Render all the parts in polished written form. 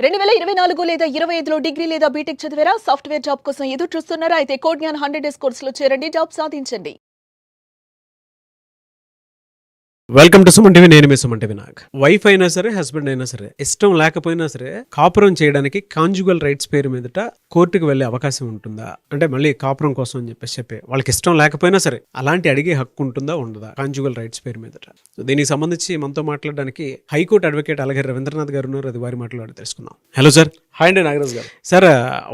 2024 లేదా 25లో డిగ్రీ లేదా బీటెక్ చదివారా? సాఫ్ట్వేర్ జాబ్ కోసం ఎదురు చూస్తున్నారా? అయితే కోడ్ జ్ఞాన్ 100 డేస్ కోర్సులో చేరండి, జాబ్ సాధించండి. Welcome to Suman TV. నేను మీ సుమన్ టీవీ. నాకు వైఫ్ అయినా సరే, హస్బెండ్ అయినా సరే, ఇష్టం లేకపోయినా సరే కాపురం చేయడానికి కాంజుగల్ రైట్స్ పేరు మీదట కోర్టుకు వెళ్లే అవకాశం ఉంటుందా? అంటే మళ్ళీ కాపురం కోసం అని చెప్పి వాళ్ళకి ఇష్టం లేకపోయినా సరే అలాంటి అడిగే హక్కు ఉంటుందా, ఉండదా కాంజుగల్ రైట్స్ పేరు మీదట? దీనికి సంబంధించి మనతో మాట్లాడడానికి హైకోర్టు అడ్వకేట్ అలాగే రవీంద్రనాథ్ గారు ఉన్నారు. అది వారి మాట్లాడి తెలుసుకుందాం. Hello sir. హాయ్ అండి నాగరాజ్ గారు. సార్,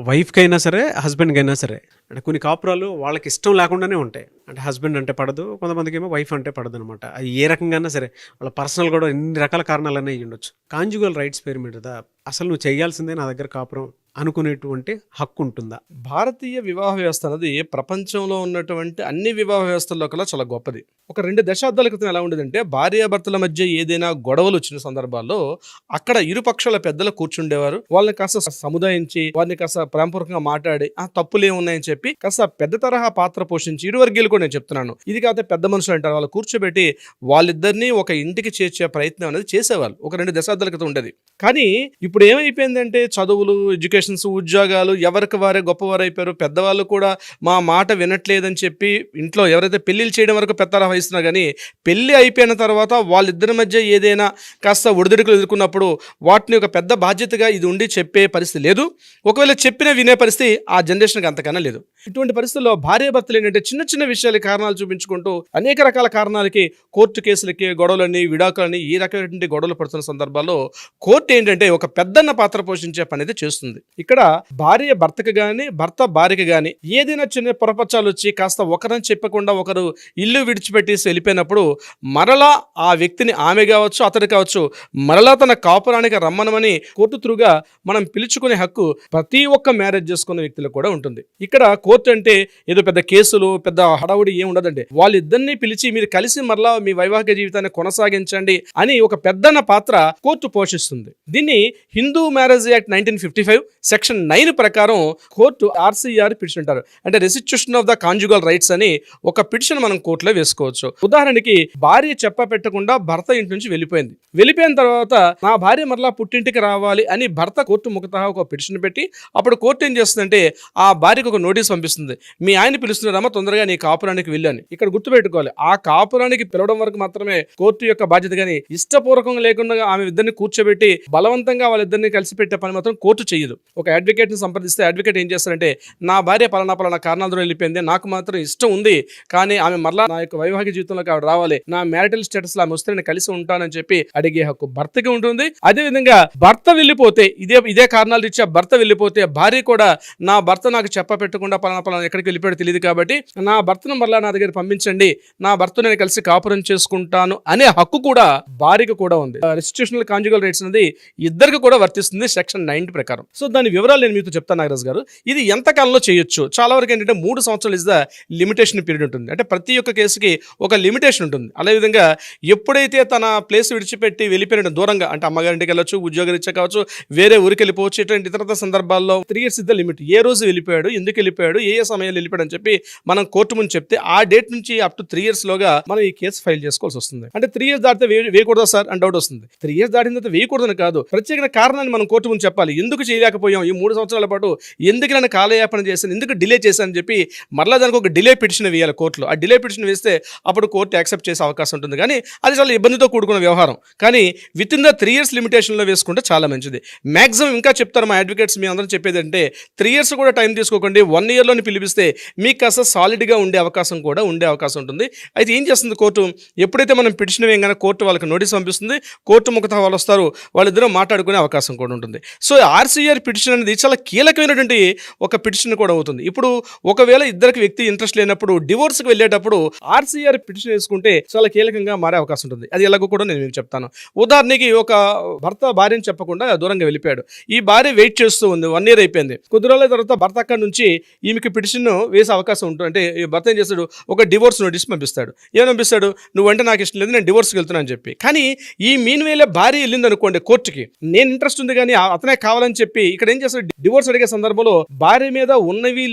వైఫ్కి అయినా సరే, హస్బెండ్కి అయినా సరే, అంటే కొన్ని కాపురాలు వాళ్ళకి ఇష్టం లేకుండానే ఉంటాయి. అంటే హస్బెండ్ అంటే పడదు, కొంతమందికి ఏమో వైఫ్ అంటే పడదు అనమాట. అది ఏ రకంగా సరే, వాళ్ళ పర్సనల్ కూడా ఎన్ని రకాల కారణాలనే ఉండొచ్చు. కాంజుగల్ రైట్స్ పేరు మీద అసలు నువ్వు చేయాల్సిందే నా దగ్గర కాపురం అనుకునేటువంటి హక్కు ఉంటుందా? భారతీయ వివాహ వ్యవస్థ అనేది ప్రపంచంలో ఉన్నటువంటి అన్ని వివాహ వ్యవస్థల్లో కల్లా చాలా గొప్పది. ఒక 2 దశాబ్దాల క్రితం ఎలా ఉండేదంటే, భార్యాభర్తల మధ్య ఏదైనా గొడవలు వచ్చిన సందర్భాల్లో అక్కడ ఇరుపక్షాల పెద్దలు కూర్చుండేవారు. వాళ్ళని కాస్త సముదాయించి, వారిని కాస్త ప్రేమపూర్వకంగా మాట్లాడి ఆ తప్పులు ఏమున్నాయని చెప్పి కాస్త పెద్ద తరహా పాత్ర పోషించి, ఇరు వర్గీయులు కూడా నేను చెప్తున్నాను, ఇది కాకపోతే పెద్ద మనుషులు అంటారు, వాళ్ళు కూర్చోబెట్టి వాళ్ళిద్దరినీ ఒక ఇంటికి చేర్చే ప్రయత్నం అనేది చేసేవాళ్ళు. ఒక 2 దశాబ్దాల క్రితం ఉండేది. కానీ ఇప్పుడు ఏమైపోయిందంటే, చదువులు, ఎడ్యుకేషన్స్, ఉద్యోగాలు, ఎవరికి వారే గొప్పవారు అయిపోయారు. పెద్దవాళ్ళు కూడా మా మాట వినట్లేదని చెప్పి ఇంట్లో ఎవరైతే పెళ్లిళ్ళు చేయడం వరకు పెద్దరా వహిస్తున్నా కానీ, పెళ్లి అయిపోయిన తర్వాత వాళ్ళిద్దరి మధ్య ఏదైనా కాస్త ఒడిదుడుకులు ఎదుర్కొన్నప్పుడు వాటిని ఒక పెద్ద బాధ్యతగా ఇది ఉండి చెప్పే పరిస్థితి లేదు. ఒకవేళ చెప్పినా వినే పరిస్థితి ఆ జనరేషన్కి అంతకన్నా లేదు. ఇటువంటి పరిస్థితుల్లో భార్యాభర్తలు ఏంటంటే చిన్న చిన్న విషయాలకి కారణాలు చూపించుకుంటూ అనేక రకాల కారణాలకి కోర్టు కేసులకి, గొడవలని, విడాకులని, ఈ రకమైనటువంటి గొడవలు పడుతున్న సందర్భాల్లో కోర్టు ఏంటంటే ఒక పెద్దన్న పాత్ర పోషించే పని అయితే చేస్తుంది. ఇక్కడ భార్య భర్తకు కానీ, భర్త భార్యకి కానీ ఏదైనా చిన్న పొరపచ్చాలు వచ్చి కాస్త ఒకరని చెప్పకుండా ఒకరు ఇల్లు విడిచిపెట్టేసి వెళ్ళిపోయినప్పుడు మరలా ఆ వ్యక్తిని, ఆమె కావచ్చు అతడు కావచ్చు, మరలా తన కాపురానికి రమ్మనమని కోర్టు త్రూగా మనం పిలుచుకునే హక్కు ప్రతి ఒక్క మ్యారేజ్ చేసుకున్న వ్యక్తులకు కూడా ఉంటుంది. ఇక్కడ కోర్టు అంటే ఏదో పెద్ద కేసులు, పెద్ద హడావుడి ఏం ఉండదండి. వాళ్ళిద్దరినీ పిలిచి మీరు కలిసి మరలా మీ వైవాహిక జీవితాన్ని కొనసాగించండి అని ఒక పెద్దన్న పాత్ర కోర్టు పోషిస్తుంది. దీన్ని హిందూ మ్యారేజ్ యాక్ట్ 1955 సెక్షన్ 9 ప్రకారం కోర్టు RCR పిటిషన్ అంటారు. అంటే restitution of the conjugal rights అని ఒక పిటిషన్ మనం కోర్టులో వేసుకోవచ్చు. ఉదాహరణకి, భార్య చెప్ప పెట్టకుండా భర్త ఇంటి నుంచి వెళ్ళిపోయిన తర్వాత నా భార్య మరలా పుట్టింటికి రావాలి అని భర్త కోర్టు ముఖతహా ఒక పిటిషన్ పెట్టి, అప్పుడు కోర్టు ఏం చేస్తుందంటే ఆ భార్యకు ఒక నోటీస్ పంపిస్తుంది. మీ ఆయన పిలుస్తున్నారమ్మా, తొందరగా నీ కాపురానికి వెళ్ళని. ఇక్కడ గుర్తుపెట్టుకోవాలి, ఆ కాపురానికి పిలవడం వరకు మాత్రమే కోర్టు యొక్క బాధ్యత, కానీ ఇష్టపూర్వకంగా లేకుండా ఆమె ఇద్దరిని కూర్చోబెట్టి బలవంతంగా వాళ్ళిద్దరిని కలిసి పెట్టే పని మాత్రం కోర్టు చేయదు. ఒక అడ్వకేట్ ని సంప్రదిస్తే అడ్వకేట్ ఏం చేస్తారంటే, నా భార్య పలానా కారణాలతో వెళ్ళిపోయింది, నాకు మాత్రం ఇష్టం ఉంది, కానీ ఆమె మరలా నా యొక్క వైవాహిక జీవితంలోకి ఆవిడ రావాలి, నా మ్యారిటల్ స్టేటస్ లో ఆమె వస్తే నేను కలిసి ఉంటానని చెప్పి అడిగే హక్కు భర్తకి ఉంటుంది. అదేవిధంగా భర్త వెళ్ళిపోతే, ఇదే కారణాలు రీత్యా భర్త వెళ్ళిపోతే భార్య కూడా, నా భర్త నాకు చెప్ప పెట్టకుండా పలానా ఎక్కడికి వెళ్ళిపోయాడో తెలియదు కాబట్టి నా భర్తను మరలా నా దగ్గర పంపించండి, నా భర్త నేను కలిసి కాపురం చేసుకుంటాను అనే హక్కు కూడా భార్యకు కూడా ఉంది. రెస్టిట్యూషనల్ కాంజుగల్ రైట్స్ అనేది ఇద్దరికి కూడా వర్తిస్తుంది సెక్షన్ 9 ప్రకారం. సో దాని వివరాలు నేను మీతో చెప్తాను నాగరాజ్ గారు. ఇది ఎంత కాలంలో చేయొచ్చు? చాలా వరకు ఏంటంటే 3 సంవత్సరాలు ఇస్ ద లిమిటేషన్ పీరియడ్ ఉంటుంది. అంటే ప్రతి ఒక్క కేసుకి ఒక లిమిటేషన్ ఉంటుంది. అదేవిధంగా ఎప్పుడైతే తన ప్లేస్ విడిచిపెట్టి వెళ్ళిపోయిన దూరంగా, అంటే అమ్మగారింటికి వెళ్ళొచ్చు, ఉద్యోగరీత్యా కావచ్చు, వేరే ఊరికి వెళ్ళిపోవచ్చు, ఇటువంటి ఇతర సందర్భాల్లో 3 years ఇస్ ద లిమిట్. ఏ రోజు వెళ్ళిపోయాడు, ఎందుకు వెళ్ళిపోయాడు, ఏ సమయంలో వెళ్ళిపోయాడు అని చెప్పి మనం కోర్టు ముందు చెప్తే ఆ డేట్ నుంచి అప్ టు 3 years లోగా మనం ఈ కేసు ఫైల్ చేసుకోవాల్సి వస్తుంది. అంటే 3 years దాటితే వేయకూడదా సార్ అని డౌట్ వస్తుంది. 3 years దాటిన తర్వాత వేయకూడదని కాదు, ప్రత్యేక కారణాన్ని మనం కోర్టు ముందు చెప్పాలి. ఎందుకు చేయలేకపోయాం, ఈ 3 సంవత్సరాల పాటు ఎందుకు నన్ను కాలయాపన చేశాను, ఎందుకు డిలే చేశాను అని చెప్పి మరలా దానికి ఒక డిలే పిటిషన్ వేయాలి కోర్టులో. ఆ డిలే పిటిషన్ వేస్తే అప్పుడు కోర్టు యాక్సెప్ట్ చేసే అవకాశం ఉంటుంది. కానీ అది చాలా ఇబ్బందితో కూడుకున్న వ్యవహారం. కానీ విత్ ఇన్ ద 3 years లిమిటేషన్లో వేసుకుంటే చాలా మంచిది. మ్యాక్సిమం ఇంకా చెప్తారు మా అడ్వకేట్స్, మీ అందరం చెప్పేది అంటే 3 years కూడా టైం తీసుకోకండి, 1 yearలోని పిలిపిస్తే మీకు కాస్త సాలిడ్గా ఉండే అవకాశం ఉంటుంది. అయితే ఏం చేస్తుంది కోర్టు, ఎప్పుడైతే మనం పిటిషన్ వేయగానే కోర్టు వాళ్ళకి నోటీస్ పంపిస్తుంది, కోర్టు ముఖతహా వాళ్ళు వస్తారు, వాళ్ళిద్దరూ మాట్లాడుకునే అవకాశం కూడా ఉంటుంది. సో RCR పిటిషన్ అనేది చాలా కీలకమైనటువంటి ఒక పిటిషన్ కూడా అవుతుంది. ఇప్పుడు ఒకవేళ ఇద్దరికి వ్యక్తి ఇంట్రెస్ట్ లేనప్పుడు డివోర్స్కి వెళ్ళేటప్పుడు RCR పిటిషన్ వేసుకుంటే చాలా కీలకంగా మారే అవకాశం ఉంటుంది. అది ఎలాగో కూడా నేను మీకు చెప్తాను. ఉదాహరణకి, ఒక భర్త భార్యని చెప్పకుండా దూరంగా వెళ్ళిపోయాడు. ఈ భార్య వెయిట్ చేస్తూ ఉంది, 1 year అయిపోయింది. కొద్ది రోజుల తర్వాత భర్త అక్కడి నుంచి ఈమెకి పిటిషన్ వేసే అవకాశం ఉంటుంది. అంటే ఈ భర్త ఏం చేస్తాడు, ఒక డివోర్స్ నోటీస్ పంపిస్తాడు. ఏమని పంపిస్తాడు, నువ్వంటే నాకు ఇష్టం లేదు, నేను డివోర్స్కి వెళ్తున్నా అని చెప్పి. కానీ ఈ మీన్ వేళ భార్య వెళ్ళింది అనుకోండి కోర్టుకి, నేను ఇంట్రెస్ట్ ఉంది కానీ అతనే కావాలని చెప్పి ఇక్కడ ఏం చేస్తాడు, డివోర్స్ అడిగే సందర్భంలో భార్య మీద ఉన్నవి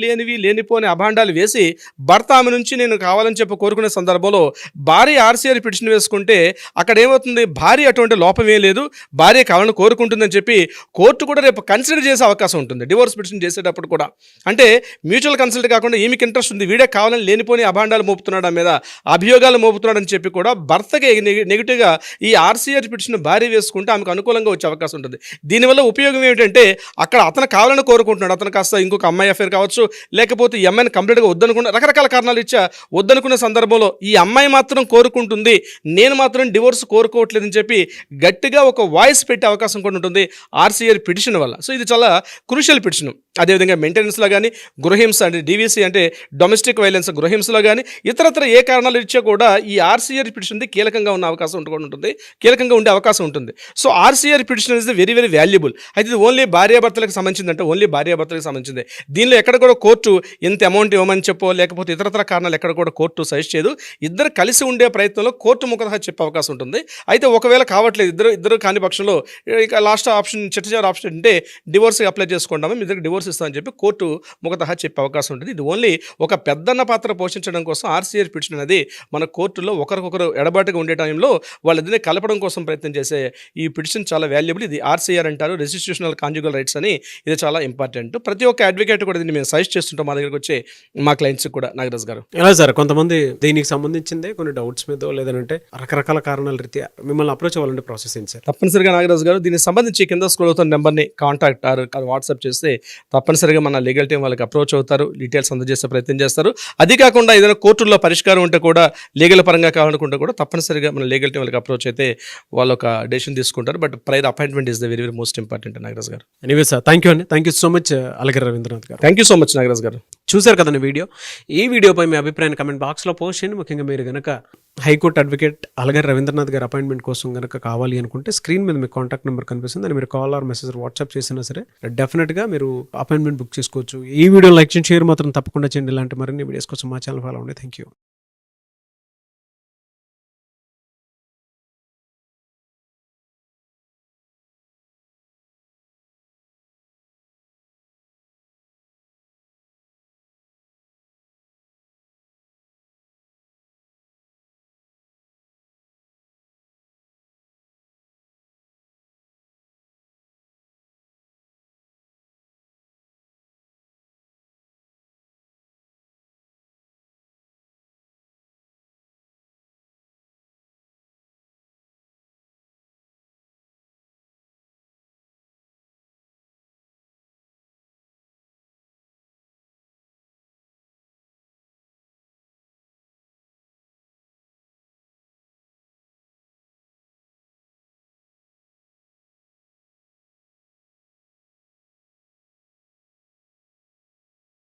లేనిపోని అభాండాలు వేసి భర్త ఆమె నుంచి నేను కావాలని చెప్పి కోరుకునే సందర్భంలో భార్య ఆర్సీఆర్ పిటిషన్ వేసుకుంటే అక్కడ ఏమవుతుంది, భార్య అటువంటి లోపమే లేదు, భార్య కావాలని కోరుకుంటుందని చెప్పి కోర్టు కూడా రేపు కన్సిడర్ చేసే అవకాశం ఉంటుంది డివోర్స్ పిటిషన్ చేసేటప్పుడు కూడా. అంటే మ్యూచువల్ కన్సల్ట్ కాకుండా ఈమెకి ఇంట్రెస్ట్ ఉంది, వీడే కావాలని లేనిపోని అభాండాలు మోపుతున్నాడు మీద, అభియోగాలు మోపుతున్నాడు అని చెప్పి కూడా భర్తకి నెగిటివ్గా ఈ ఆర్సీఆర్ పిటిషన్ భార్య వేసుకుంటే ఆమెకు అనుకూలంగా వచ్చే అవకాశం ఉంటుంది. దీనివల్ల ఉపయోగం ఏమిటంటే అక్కడ అతను కావాలని కోరుకుంటున్నాడు, అతను కాస్త ఇంకొక అమ్మాయి అఫేర్ కావచ్చు, లేకపోతే ఈ అమ్మాయిని కంప్లీట్గా వద్దనుకున్న రకరకాల కారణాలు ఇచ్చా వద్దనుకునే సందర్భంలో ఈ అమ్మాయి మాత్రం కోరుకుంటుంది, నేను మాత్రం డివోర్స్ కోరుకోవట్లేదని చెప్పి గట్టిగా ఒక వాయిస్ పెట్టే అవకాశం కూడా ఉంటుంది ఆర్సీఆర్ పిటిషన్ వల్ల. సో ఇది చాలా క్రూషియల్ పిటిషన్. అదేవిధంగా మెయింటెనెన్స్లో కానీ, గృహహింస అంటే డీవీసీ అంటే డొమెస్టిక్ వైలెన్స్ గృహహింసలో కానీ ఇతరత్ర ఏ కారణాలు ఇచ్చా కూడా ఈ ఆర్సీఆర్ పిటిషన్ కీలకంగా ఉన్న అవకాశం ఉంటుంది, కీలకంగా ఉండే అవకాశం ఉంటుంది. So RCR petition is very very valuable. అయితే ఇది ఓన్లీ భార్యాభర్తలకు సంబంధించిందంటే ఓన్లీ భార్యాభర్తలకు సంబంధించింది. దీనిలో ఎక్కడ కూడా కోర్టు ఇంత అమౌంట్ ఇవ్వమని చెప్పో లేకపోతే ఇతరత్ర కారణాలు ఎక్కడ కూడా కోర్టు సజెస్ట్ చేయదు. ఇద్దరు కలిసి ఉండే ప్రయత్నంలో కోర్టు ముఖతః చెప్పే అవకాశం ఉంటుంది. అయితే ఒకవేళ కావట్లేదు ఇద్దరు కాని పక్షంలో ఇక లాస్ట్ ఆప్షన్ చివరి ఆప్షన్ అంటే డివోర్స్ అప్లై చేసుకుంటాము, మీ ఇద్దరికి డివోర్స్ ఇస్తామని చెప్పి కోర్టు ముఖతః చెప్పే అవకాశం ఉంటుంది. ఇది ఓన్లీ ఒక పెద్దన్న పాత్ర పోషించడం కోసం ఆర్సీఆర్ పిటిషన్ అనేది మన కోర్టులో ఒకరికొకరు ఎడబాటుగా ఉండే టైంలో వాళ్ళిద్దరిని కలపడం కోసం ప్రయత్నం చేసే ఈ పిటిషన్ చాలా వాల్యుబుల్. ఇది ఆర్సీఆర్ అంటారు, రెస్టిట్యూషనల్ కాంజుగల్ రైట్స్ అని. ఇది చాలా ఇంపార్టెంట్. ప్రతి ఒక్క అడ్వకేట్ కూడా దీన్ని మేము సజెస్ట్ చేస్తుంటాం మా దగ్గరికి వచ్చే మా క్లయింట్స్ కూడా. నాగరాజ్ గారు ఎలా సార్, కొంతమంది దీనికి సంబంధించిందే కొన్ని డౌట్స్ మీద లేదంటే రకరకాల కారణాల రీత్యా మిమ్మల్ని అప్రోచ్ అవ్వాలంటే ప్రాసెస్ ఏంటి సార్? తప్పనిసరిగా నాగరాజ్ గారు దీనికి సంబంధించి కింద స్క్రోల్ అవుతున్న నెంబర్ని కాంటాక్ట్ వాట్సాప్ చేస్తే తప్పనిసరిగా మన లీగల్ టీం వాళ్ళకి అప్రోచ్ అవుతారు, డీటెయిల్స్ అందజేసే ప్రయత్నం చేస్తారు. అది కాకుండా ఏదైనా కోర్టుల్లో పరిష్కారం ఉంటే కూడా లీగల్ పరంగా కావాలనుకుంటే కూడా తప్పనిసరిగా మన లీగల్ టీం వాళ్ళకి అప్రోచ్ అయితే వాళ్ళు ఒక డెసిషన్ తీసుకుంటారు. But prior appointment is the very very most important. Nagaraj garu anyway sir, thank you అండి. Thank you so much Alagiri Ravindranath garu. Thank you so much Nagaraj garu. చూశారు కదండి వీడియో. ఈ వీడియోపై మీ అభిప్రాయాన్ని కమెంట్ బాక్స్లో పోస్ట్ చేయండి. ముఖ్యంగా మీరు కనుక హైకోర్టు అడ్వకేట్ అలగిరి రవీంద్రనాథ్ గారి అపాయింట్మెంట్ కోసం కనుక కావాలి అనుకుంటే స్క్రీన్ మీద మీ కాంటాక్ట్ నెంబర్ కనిపిస్తుంది, అని మీరు కాల్ ఆర్ మెసేజ్ వాట్సాప్ చేసినా సరే డెఫినెట్గా మీరు అపాయింట్మెంట్ బుక్ చేసుకోవచ్చు. ఈ వీడియో లైక్ చేయండి, షేర్ మాత్రం తప్పకుండా చేయండి. ఇలాంటి మరిన్ని వీడియోస్ కోసం మా ఛానల్ ఫాలో అవ్వండి. Thank you.